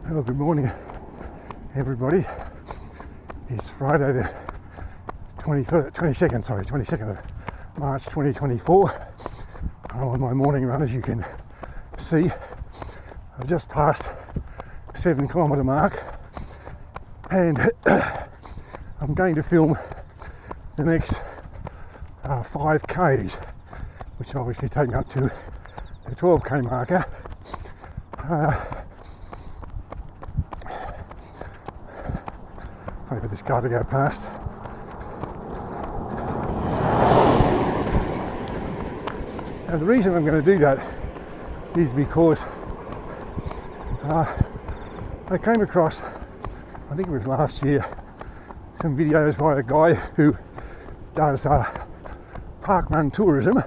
Well, good morning, everybody. It's Friday the 22nd of March 2024. I'm on my morning run, as you can see. I've just passed 7 kilometre mark and I'm going to film the next 5Ks, which obviously take me up to the 12K marker. Wait for this car to go past. And the reason I'm going to do that is because I came across, I think it was last year, some videos by a guy who does park run tourism.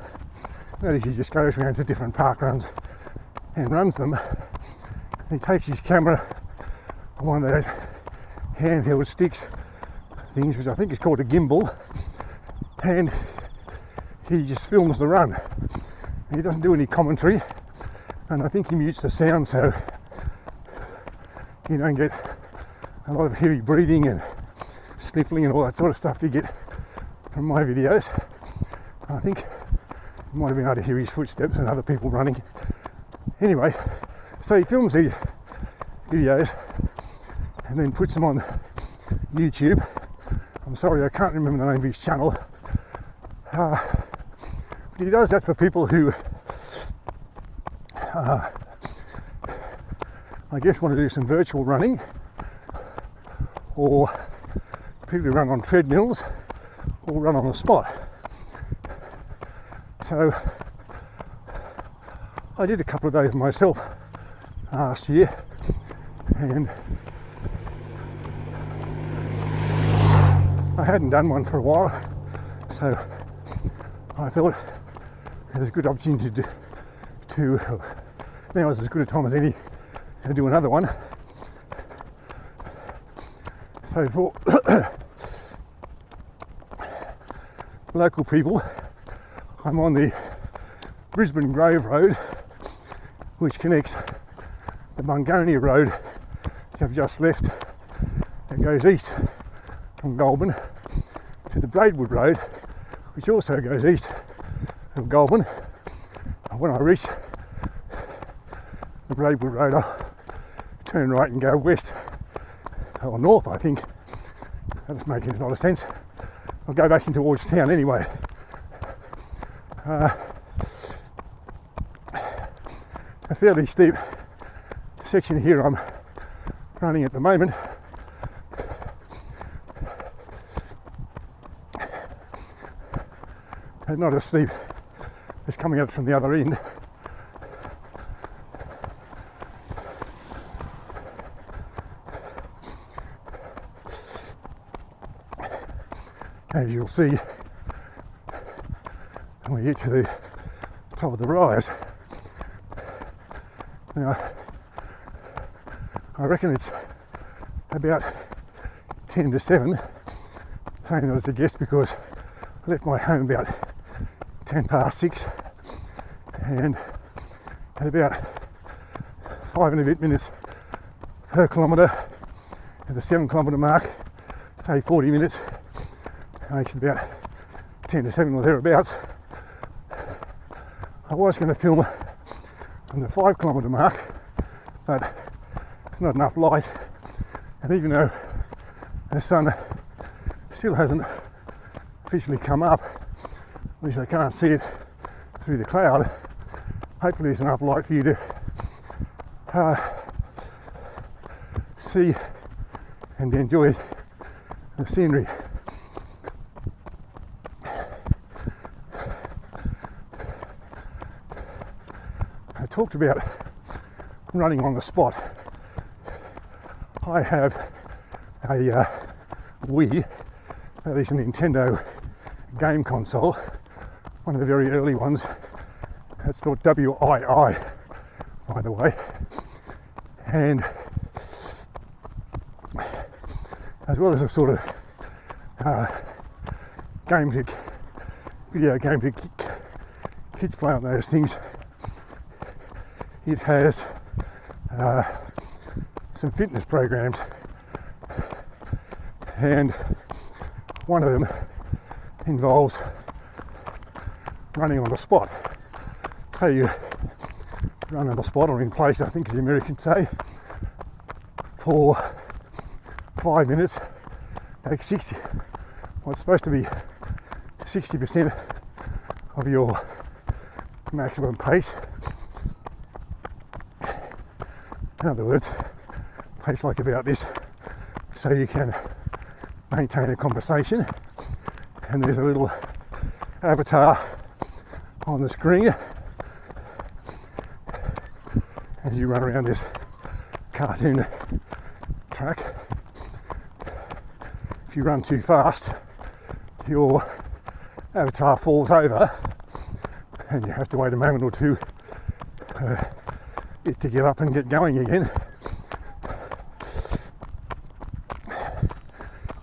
That is, he just goes around to different park runs and runs them. And he takes his camera on one of those handheld sticks things, which I think is called a gimbal, and he just films the run. He doesn't do any commentary, and I think he mutes the sound so you don't get a lot of heavy breathing and sniffling and all that sort of stuff you get from my videos. I think you might have been able to hear his footsteps and other people running. Anyway, so he films these videos and then puts them on YouTube. I'm sorry, I can't remember the name of his channel. But he does that for people who I guess want to do some virtual running, or people who run on treadmills or run on the spot. So I did a couple of those myself last year, and I hadn't done one for a while, so I thought it was a good opportunity to now is as good a time as any to do another one. So for local people, I'm on the Brisbane Grove Road, which connects the Bungonia Road which I've just left, that goes east from Goulburn, to the Braidwood Road, which also goes east of Goulburn. And when I reach the Braidwood Road, I'll turn right and go west, or north, I think. That's making a lot of sense. I'll go back in towards town anyway. A fairly steep section here I'm running at the moment. And not as steep as coming out from the other end. As you'll see when we get to the top of the rise. Now, I reckon it's about 10 to 7, saying that as a guess because I left my home about 10 past 6, and at about 5 and a bit minutes per kilometre at the 7 kilometre mark, say 40 minutes, makes it about 10 to 7 or thereabouts. I was going to film from the 5 kilometre mark, but there's not enough light, and even though the sun still hasn't officially come up, at least I can't see it through the cloud, hopefully there's enough light for you to see and enjoy the scenery. I talked about running on the spot. I have a Wii, that is a Nintendo game console, one of the very early ones. It's spelled W-I-I, by the way. And as well as a sort of video game to kids play on those things, it has some fitness programs, and one of them involves running on the spot. So you run on the spot or in place, I think as the Americans say, for 5 minutes, take 60. Well, it's supposed to be 60% of your maximum pace. In other words, pace like about this, so you can maintain a conversation. And there's a little avatar on the screen as you run around this cartoon track. If you run too fast, your avatar falls over and you have to wait a moment or two for it to get up and get going again.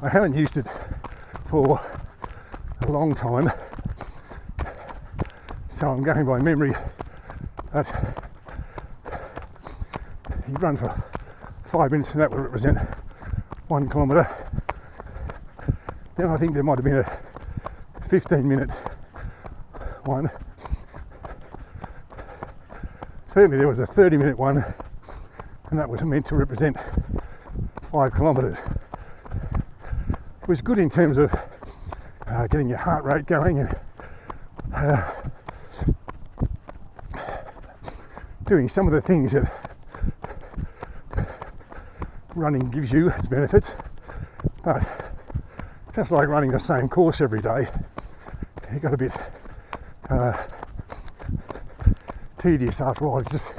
I haven't used it for a long time, so I'm going by memory. But you run for 5 minutes and that would represent 1 kilometre. Then I think there might have been a 15-minute one. Certainly there was a 30-minute one, and that was meant to represent 5 kilometres. It was good in terms of getting your heart rate going and doing some of the things that running gives you as benefits, but just like running the same course every day, it got a bit tedious after a while. It's just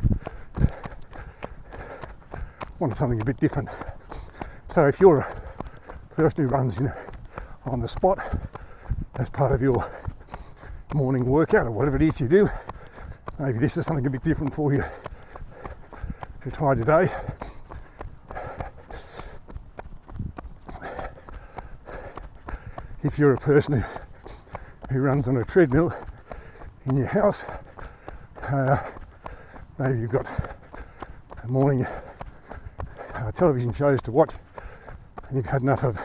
wanted something a bit different. So if you're a person who runs on the spot as part of your morning workout or whatever it is you do, maybe this is something a bit different for you to try today. If you're a person who runs on a treadmill in your house, maybe you've got morning television shows to watch and you've had enough of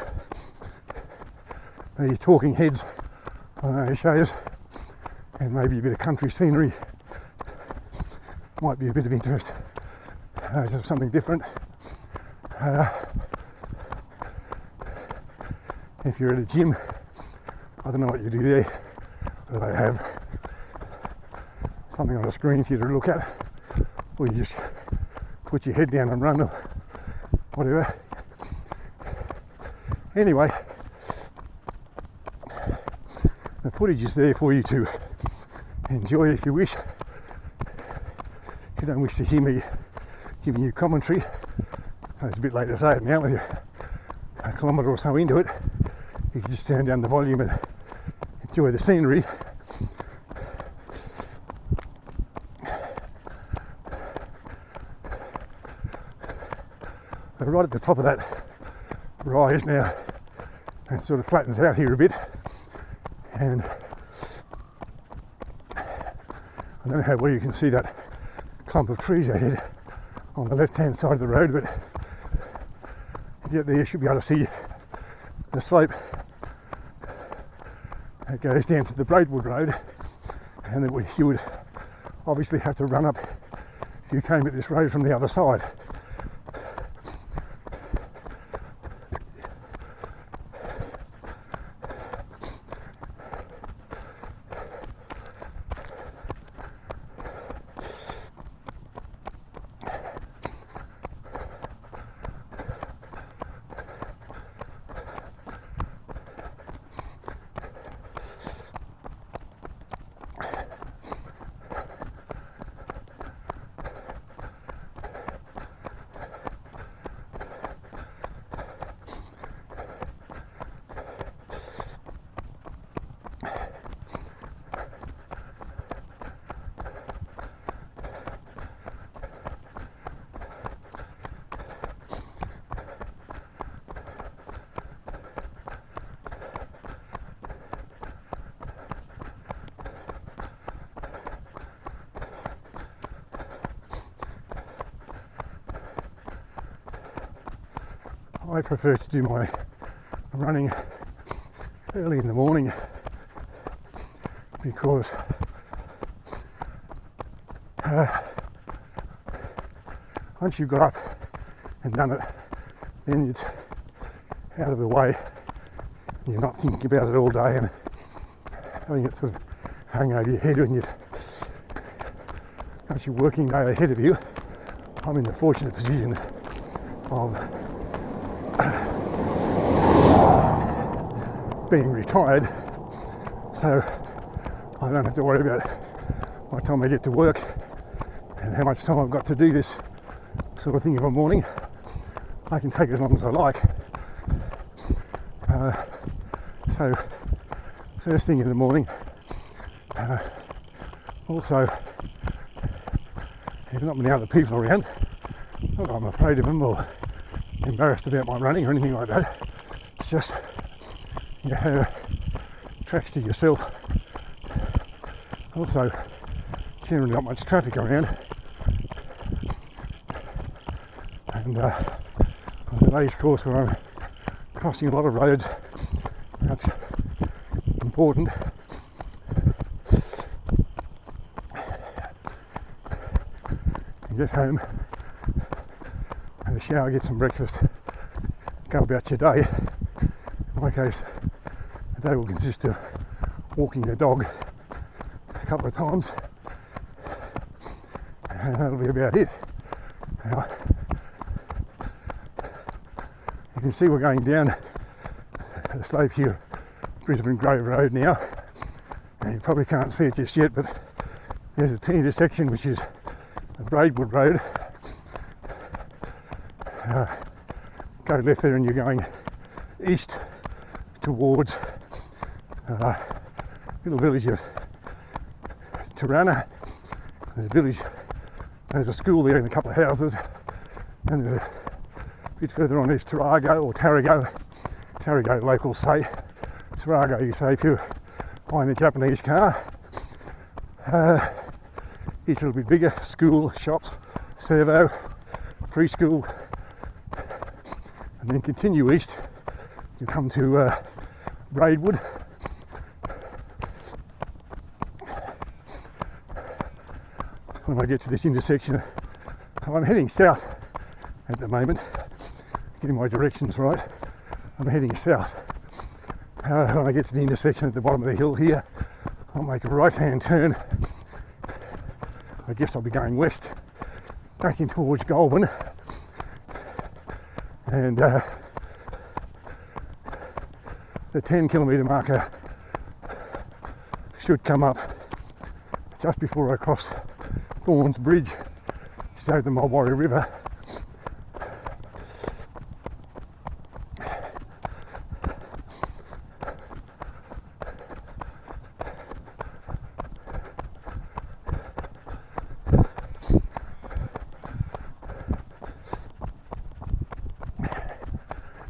the talking heads on those shows, and maybe a bit of country scenery might be a bit of interest, just something different. If you're at a gym, I don't know what you do there, but they have something on the screen for you to look at, or you just put your head down and run or whatever. Anyway, the footage is there for you to enjoy if you wish. If you don't wish to hear me giving you commentary, it's a bit late to say it now, when you're a kilometre or so into it. You can just turn down the volume and enjoy the scenery. But right at the top of that rise now, it sort of flattens out here a bit, and I don't know how well you can see that clump of trees ahead on the left hand side of the road, but if you get there you should be able to see the slope that goes down to the Braidwood Road, and then you would obviously have to run up if you came at this road from the other side. I prefer to do my running early in the morning because once you've got up and done it, then it's out of the way. You're not thinking about it all day and having it sort of hang over your head when you've got your working day ahead of you. I'm in the fortunate position of being retired, so I don't have to worry about what time I get to work and how much time I've got to do this sort of thing in the morning. I can take it as long as I like. So first thing in the morning, also there's not many other people around. Not that I'm afraid of them or embarrassed about my running or anything like that. It's just you have tracks to yourself. Also, generally not much traffic around. And on today's course where I'm crossing a lot of roads, that's important. You get home, have a shower, get some breakfast, go about your day. In my case, the day will consist of walking the dog a couple of times, and that'll be about it. Now, you can see we're going down the slope here, Brisbane Grove Road now, and you probably can't see it just yet, but there's a T intersection which is the Braidwood Road. Go left there and you're going east towards little village of Tirana. There's a village, there's a school there and a couple of houses, and there's a bit further on there's Tarago or Tarago. Tarago locals say. Tarago you say if you're buying a Japanese car. It's a little bit bigger, school, shops, servo, preschool, and then continue east. You come to Braidwood. When I get to this intersection, I'm heading south at the moment, getting my directions right. I'm heading south. When I get to the intersection at the bottom of the hill here, I'll make a right-hand turn. I guess I'll be going west, back in towards Goulburn, and the 10-kilometre marker should come up just before I cross Thorns Bridge, which is over the Mulwaree River.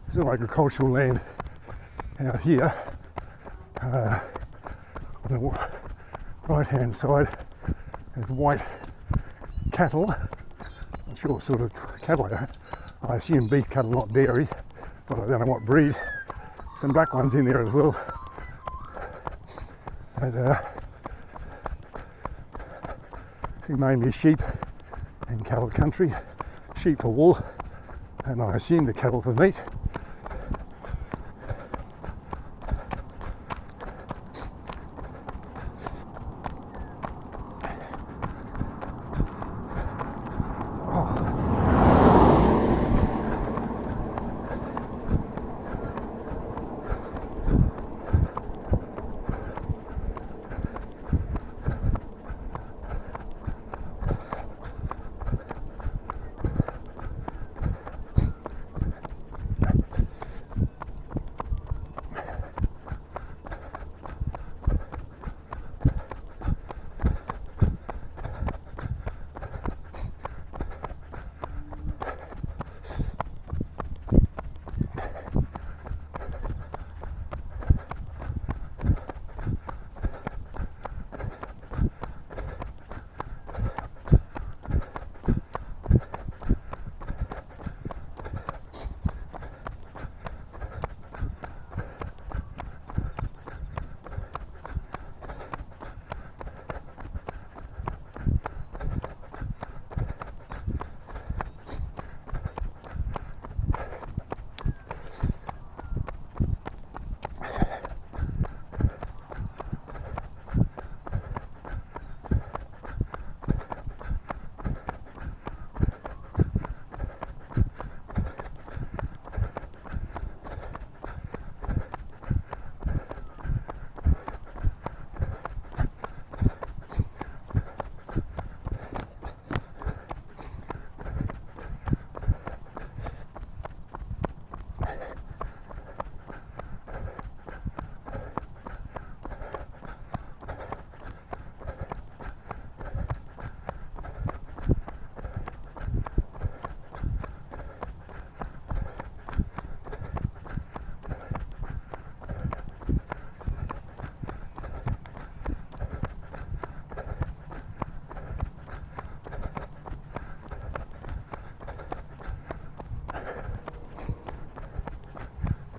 It's all agricultural land out here. On the right hand side there's white cattle. I'm sure sort of cattle, I assume beef cattle, not dairy, but I don't know what breed. Some black ones in there as well. And see mainly sheep and cattle country. Sheep for wool, and I assume the cattle for meat.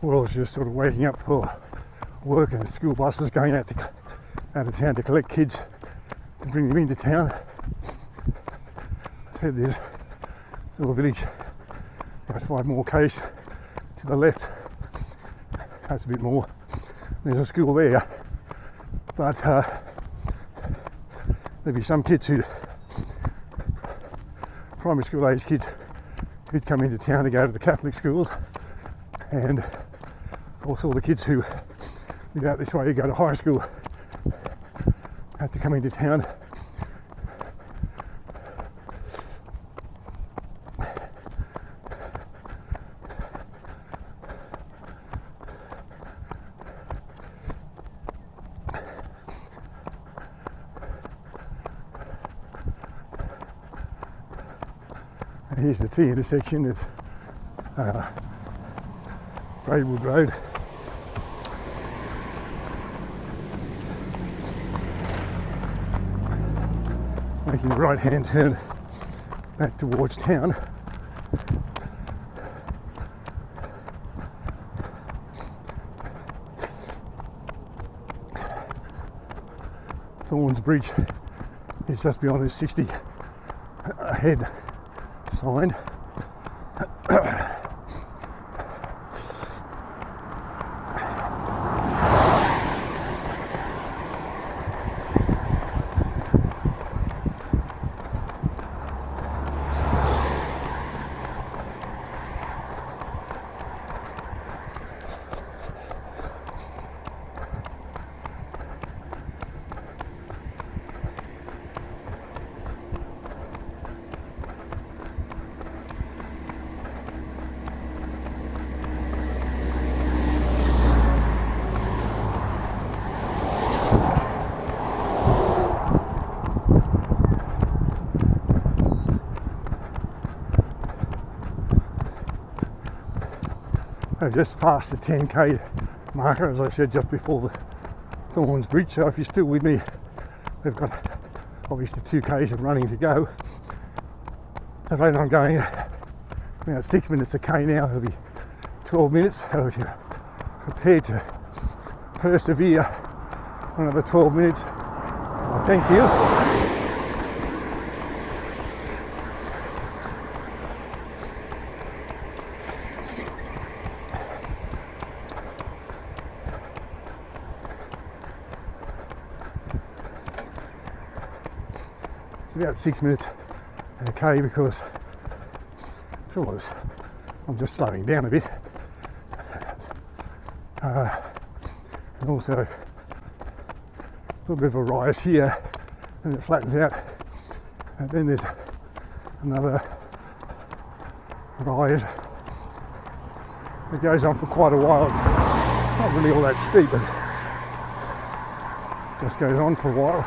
world's just sort of waking up for work, and school buses going out of town to collect kids to bring them into town. I said there's a little village about 5 more k's to the left, perhaps a bit more. There's a school there, but there'd be some kids primary school age kids who'd come into town to go to the Catholic schools, and also the kids who live out this way who go to high school have to come into town. And here's the T intersection. It's Braidwood Road. Making the right hand turn back towards town. Thorns Bridge is just beyond this 60 ahead sign. I've just passed the 10k marker, as I said, just before the Thorns Bridge. So if you're still with me, we've got obviously 2k's of running to go. The rate I'm going about 6 minutes a k now, it'll be 12 minutes. So if you're prepared to persevere another 12 minutes, I thank you. It's about 6 minutes a k because I'm just slowing down a bit, and also a little bit of a rise here, and it flattens out, and then there's another rise that goes on for quite a while. It's not really all that steep, but it just goes on for a while.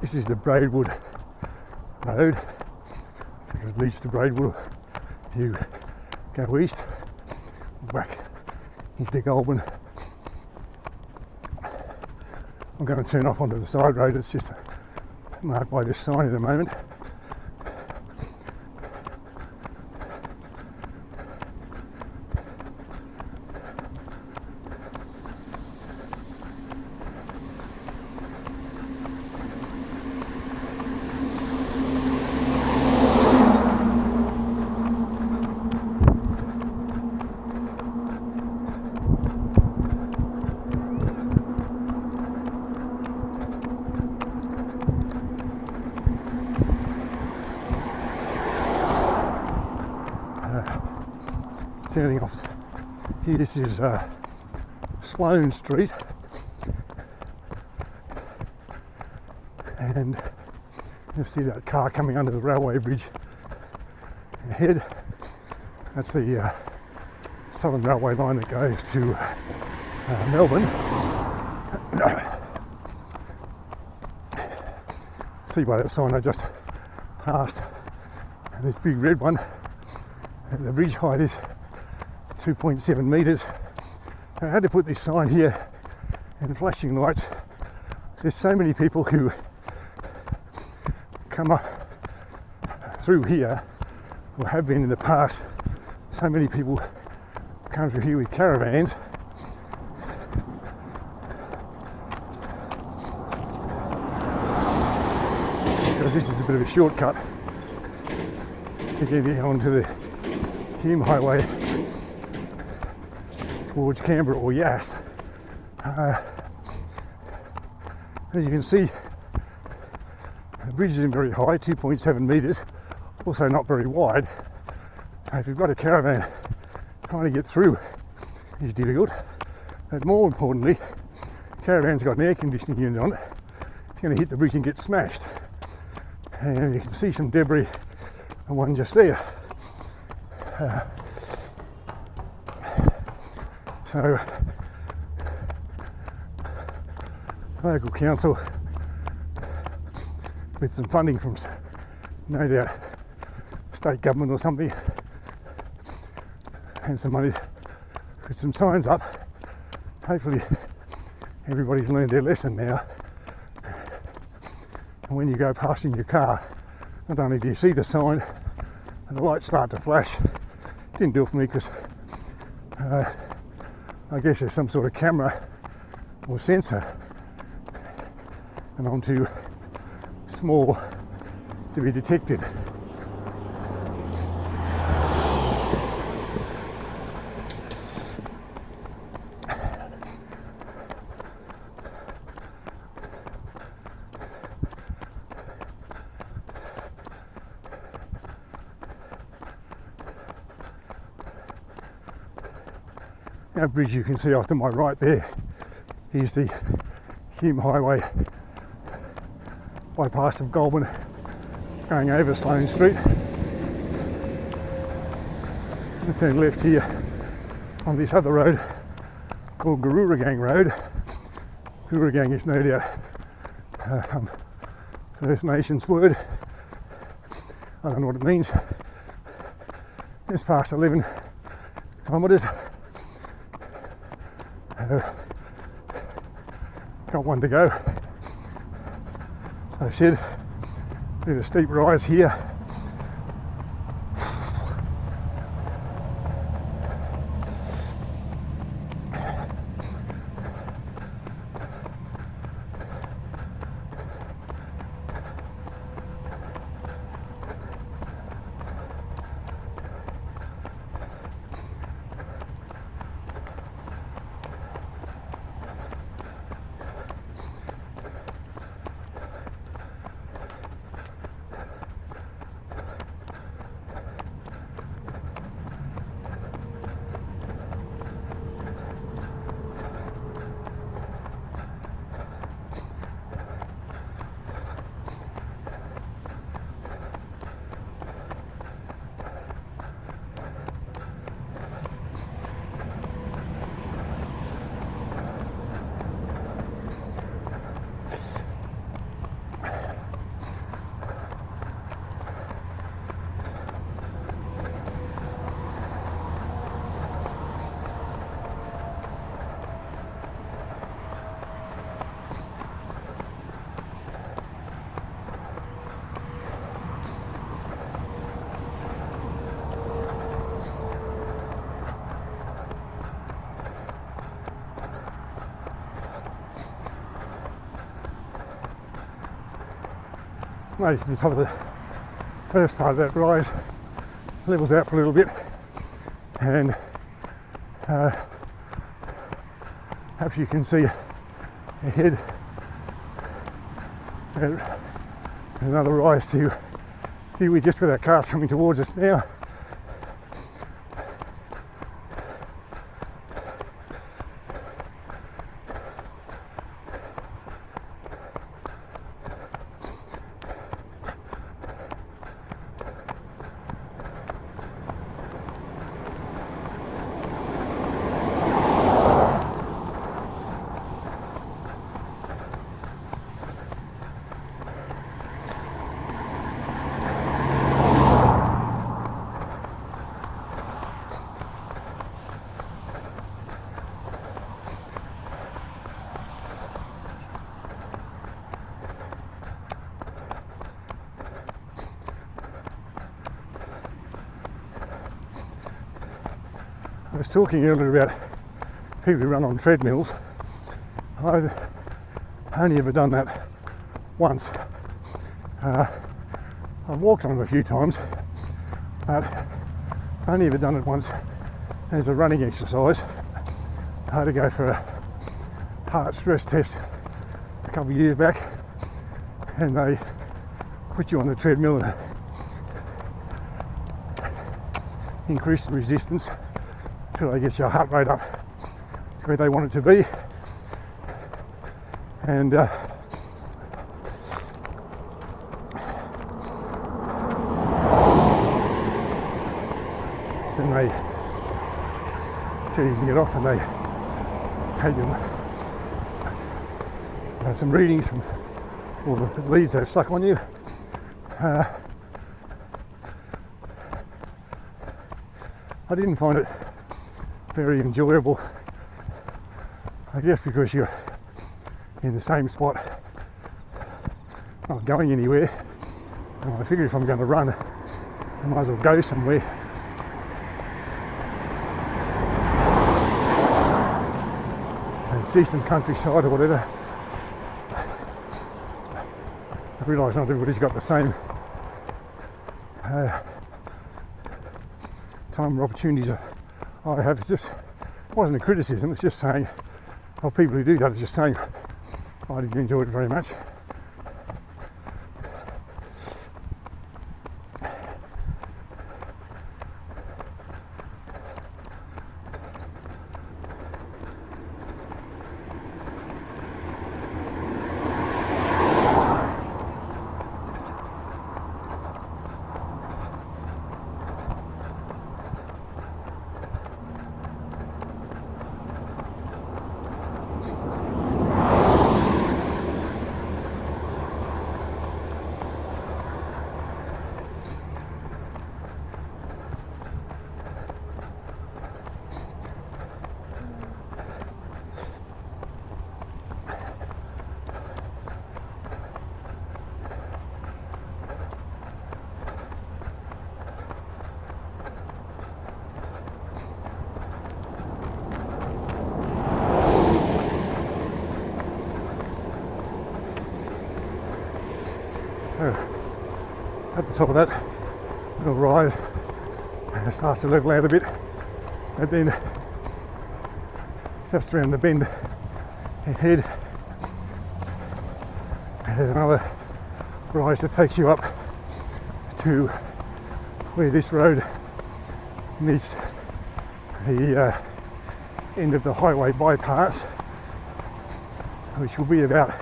This is the Braidwood Road. I think it leads to Braidwood. If you go east, back into Goulburn. I'm going to turn off onto the side road. It's just marked by this sign at the moment. Turning off here, this is Sloane Street, and you'll see that car coming under the railway bridge ahead. That's the Southern Railway line that goes to Melbourne. See by that sign I just passed, and this big red one, the bridge height is 2.7 metres. I had to put this sign here and flashing lights. There's so many people who come up through here, or have been in the past. So many people come through here with caravans. Because this is a bit of a shortcut to get onto the Hume Highway towards Canberra or Yass. As you can see, the bridge isn't very high, 2.7 metres, also not very wide. So if you've got a caravan, trying to get through is difficult. But more importantly, the caravan's got an air conditioning unit on it. It's going to hit the bridge and get smashed. And you can see some debris, and one just there. So, local council, with some funding from, no doubt, state government or something, and some money, put some signs up. Hopefully everybody's learned their lesson now. And when you go past in your car, not only do you see the sign and the lights start to flash, it didn't do it for me because I guess there's some sort of camera or sensor, and I'm too small to be detected. That bridge you can see off to my right there is the Hume Highway bypass of Goulburn going over Sloane Street. I'm going to turn left here on this other road called Garuragang Road. Garuragang is no doubt First Nations word. I don't know what it means. It's past 11 kilometres. Got one to go. As I said, bit of a steep rise here. made it to the top of the first part of that rise, levels out for a little bit, and perhaps you can see ahead another rise to here. We're just with our cars coming towards us now. I was talking earlier about people who run on treadmills. I've only ever done that once. I've walked on them a few times, but I've only ever done it once as a running exercise. I had to go for a heart stress test a couple of years back, and they put you on the treadmill and increase the resistance until they get your heart rate up to where they want it to be. And then they tell you can get off, and they take them some readings from all the leads they've stuck on you. I didn't find it very enjoyable, I guess because you're in the same spot, not going anywhere. And I figured if I'm going to run, I might as well go somewhere. And see some countryside or whatever. I realise not everybody's got the same time or opportunities I have. It wasn't a criticism, it's just saying, well, people who do that are just saying I didn't enjoy it very much. At the top of that little rise, and it starts to level out a bit, and then just around the bend ahead there's another rise that takes you up to where this road meets the end of the highway bypass, which will be about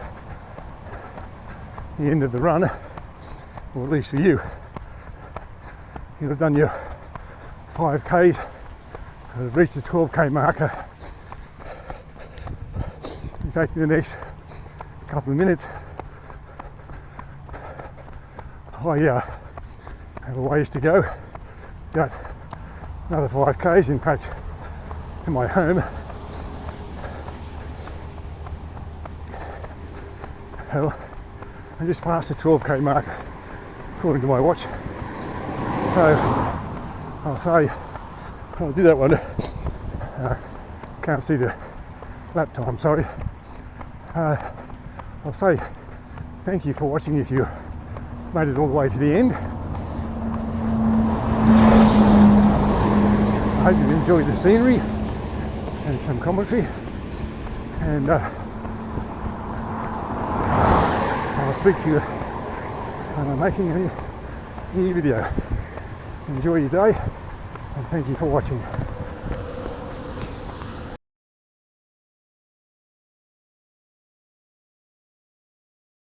the end of the run, or at least for you. You'll have done your 5Ks, have reached the 12K marker. In fact, in the next couple of minutes, I have a ways to go. Got another 5Ks, in fact, to my home. Well, I just passed the 12K marker according to my watch, so I'll say I'll do that one. Can't see the lap time, sorry. I'll say thank you for watching if you made it all the way to the end. I hope you've enjoyed the scenery and some commentary, and I'll speak to you when I'm making a new video. Enjoy your day, and thank you for watching.